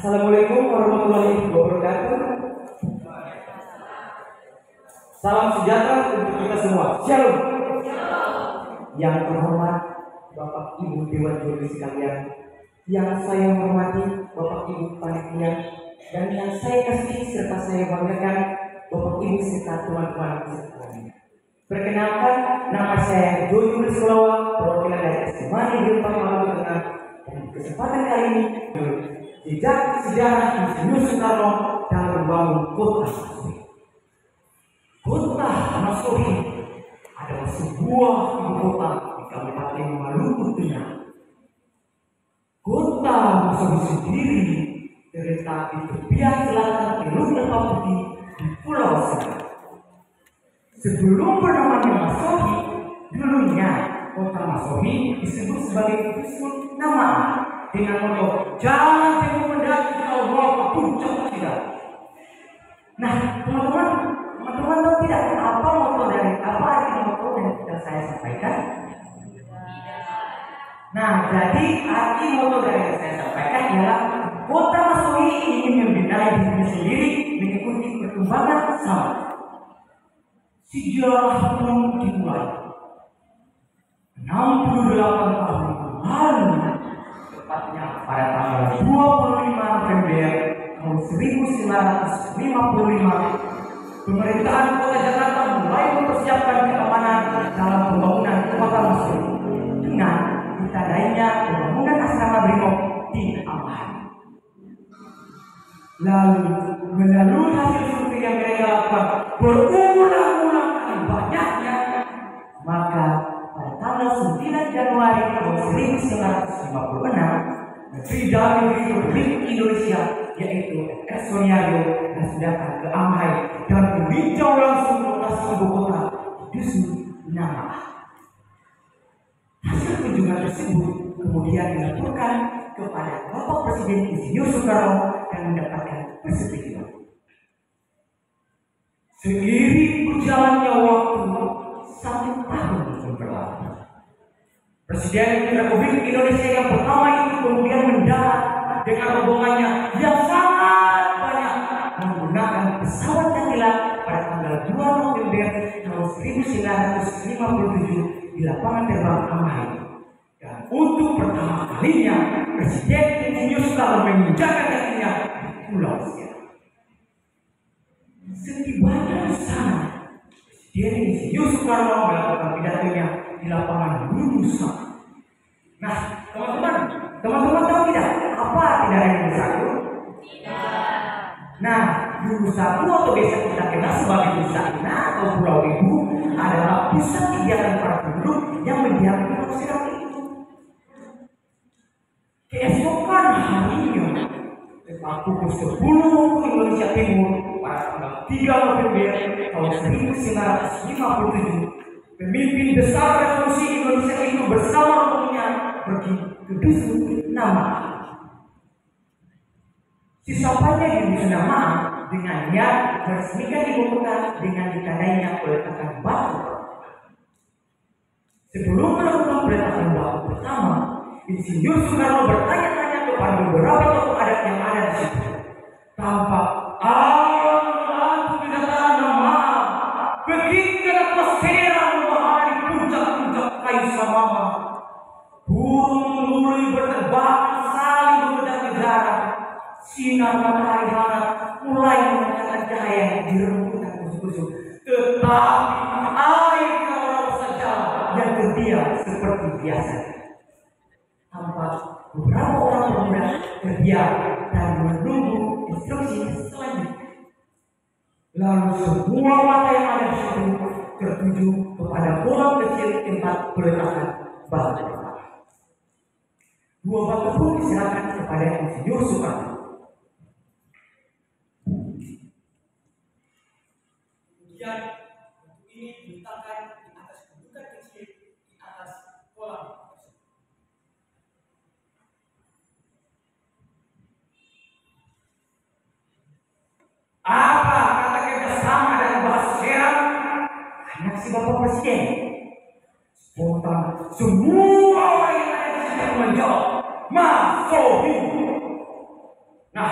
Assalamualaikum warahmatullahi wabarakatuh. Salam sejahtera untuk kita semua. Shalom. Yang terhormat Bapak Ibu Dewan Juri sekalian, yang saya hormati Bapak Ibu panitia, dan yang saya kasihi serta saya banggakan Bapak Ibu serta teman-teman sekalian. Perkenalkan, nama saya Joyo Sulawak, perwakilan dari SMA Negeri 4 Maluku Tengah, dan kesempatan kali ini jejak sejarah Insinyur Soekarno dalam membangun kota Masohi. Kota Masohi adalah sebuah ibu kota di Kabupaten Maluku Tengah. Kota Masohi sendiri terletak di tepian selatan Teluk Lembah Putih di Pulau Seram. Sebelum bernamanya Masohi, dulunya kota Masohi disebut sebagai Dusun Nama dengan moto "Jangan jauh mendaki kalau mau ke puncak tidak." Nah, teman-teman tahu tidak apa arti moto yang sudah saya sampaikan? Nah, jadi arti moto yang saya sampaikan ialah kota Masohi ingin membenahi diri sendiri mengikuti perkembangan zaman. Sejarah pun dimulai 68 tahun lalu, tepatnya pada tanggal 25 November tahun 1955, pemerintahan Kota Jakarta mulai mempersiapkan keamanan dalam pembangunan kota Masohi dengan ditandainya pembangunan asrama Brimob di Amhan. Lalu melalui hasil survei yang mereka lakukan berulang-ulang kali banyaknya, maka pada tanggal 9 Januari tahun 1956 Menteri Dalam Negeri Republik Indonesia yaitu Soeharto datang ke Amhan dan meninjau langsung lokasi ibu kota di Dusun Nama. Hasil kunjungan tersebut kemudian dilaporkan kepada Bapak Presiden Insinyur Soekarno dan mendapatkan persetujuan. Seiring berjalannya waktu, 1 tahun berlalu. Presiden Republik Indonesia yang pertama itu kemudian mendarat dengan rombongannya yang sangat banyak menggunakan pesawat Cakila pada tanggal 2 November tahun 1957 di lapangan terbang Amhan. Dan untuk pertama kalinya Presiden Insinyur Soekarno menginjakkan kakinya di Pulau Seram. Setibanya di sana, Presiden Insinyur Soekarno melakukan pidatonya di lapangan Gunung Satu. Nah, teman-teman tahu tidak apa arti dari Gunung Satu? Tidak. Nah, Gunung Satu atau biasa kita kenal sebagai Nusa Indah atau Pulau Ibu adalah pusat kegiatan para penduduk yang mendiami Pulau Seram itu. Keesokan harinya, tepat pukul 10 waktu Indonesia Timur pada tanggal 3 November tahun 1957, pemimpin besar revolusi Indonesia itu bersama rombongannya pergi ke Dusun Nama. Sesampainya di Dusun Nama dengan niat meresmikan ibu kota dengan ditandainya peletakan batu. Sebelum melakukan peletakan batu pertama, Insinyur Soekarno bertanya-tanya kepada beberapa tokoh adat yang ada di situ. Tampak alam kedatangan Nama, begitu atmosfer memahami puncak-puncak kayu samama. Burung-burung berterbang saling mengejar-kejar. Sinar matahari hangat mulai memancarkan cahaya di rembutan kusu-kusu. Tetapi air laut saja yang terdiam seperti biasa. Tampak beberapa orang pemuda terdiam dan menunggu instruksi selanjutnya. Lalu semua mata yang ada di situ tertuju kepada kolam kecil tempat peletakan batu. 2 batu pun diserahkan kepada Insinyur Soekarno. Kemudian batu ini diletakkan di atas gundukan kecil di atas kolam. Apa kata kerjasama dan bahasa Seram? Anak si Bapak Presiden. Spontan semua orang yang ada di sini menjawab Masohi. Nah,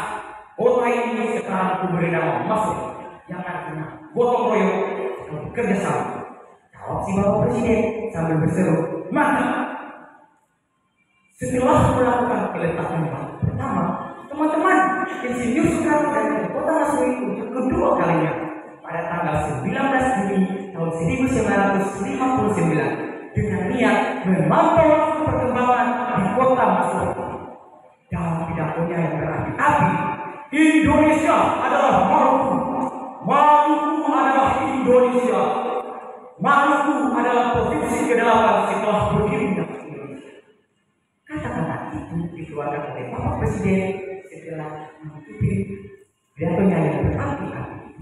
kota ini sekarang aku beri nama Masuk, yang artinya gotong royong bekerja sama. Jawab si Bapak Presiden sambil berseru, mantap. Setelah melakukan peletakan batu pertama, teman-teman Insinyur Soekarno dan Kota Masui untuk kedua kalinya pada tanggal 19 Juni tahun 1959 dengan niat memantau perkembangan di Kota Masui. Dalam pidatonya yang berapi-api, Indonesia adalah Maluku, Maluku adalah Indonesia, Maluku adalah provinsi ke-8 setelah berdirinya Indonesia. Kata-kata itu dikeluarkan oleh Bapak Presiden setelah menutupi pidatonya yang berapi-api.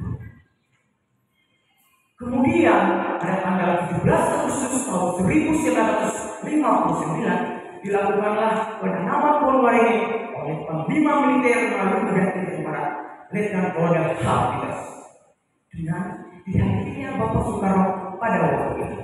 Kemudian pada tanggal 17 Agustus tahun 1959 dilakukanlah penanaman pohon waringin oleh Panglima Militer Maluku dan Aceh Barat, Letnan Kolonel Hafiz, dengan dihadirinya Bapak Soekarno pada waktu itu.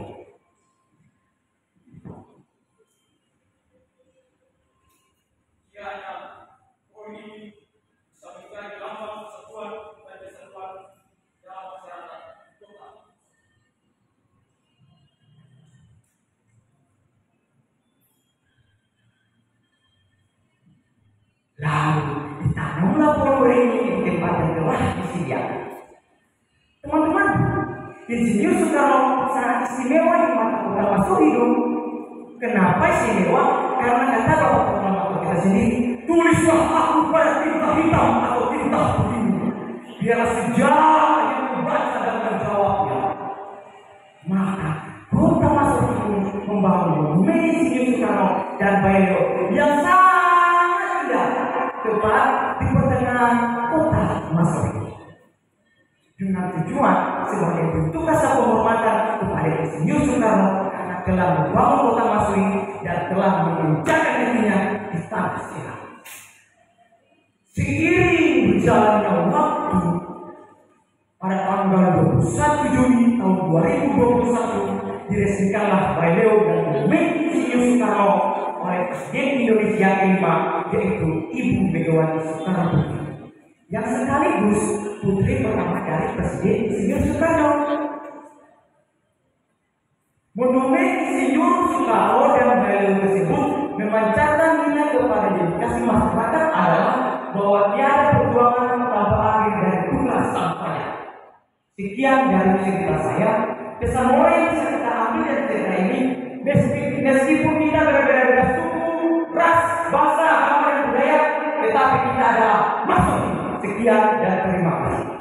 Lalu ditanamlah pohon waringin di tempat yang telah disediakan. Teman-teman, Insinyur Soekarno sangat istimewa di mata Kota Masui dong. Kenapa istimewa? Karena kata Bapak Proklamasi kita sendiri, tulislah aku pada tinta hitam atau tinta putih. Biarlah sejarah yang membaca dan menjawabnya. Maka Kota Masui itu membangun monumen Insinyur Soekarno dan Baileo yang sangat indah tepat di pertengahan Kota Masui, dengan tujuan sebagai bentuk rasa penghormatan kepada Insinyur Soekarno karena telah membangun Kota Masui dan telah menginjakkan kakinya di tanah sehat. Seiring berjalannya waktu, pada tanggal 21 Juni tahun 2021 diresmikanlah Baileo dan monumen Insinyur Soekarno oleh Presiden Indonesia kelima, yaitu Ibu Megawati Soekarno Putri, yang sekaligus putri pertama dari Presiden Insinyur Soekarno. Monumen Insinyur Soekarno dan Baileo tersebut memancarkan minat kepada dedikasi masyarakat adalah bahwa tiada perjuangan tanpa akhir dari tugas sang payah. Sekian dari cerita saya. Pesan moral yang bisa kita ambil dari cerita ini, meskipun kita berbeda-beda suku, ras, bahasa, agama, dan budaya, tetapi kita adalah Masuk. Sekian dan terima kasih.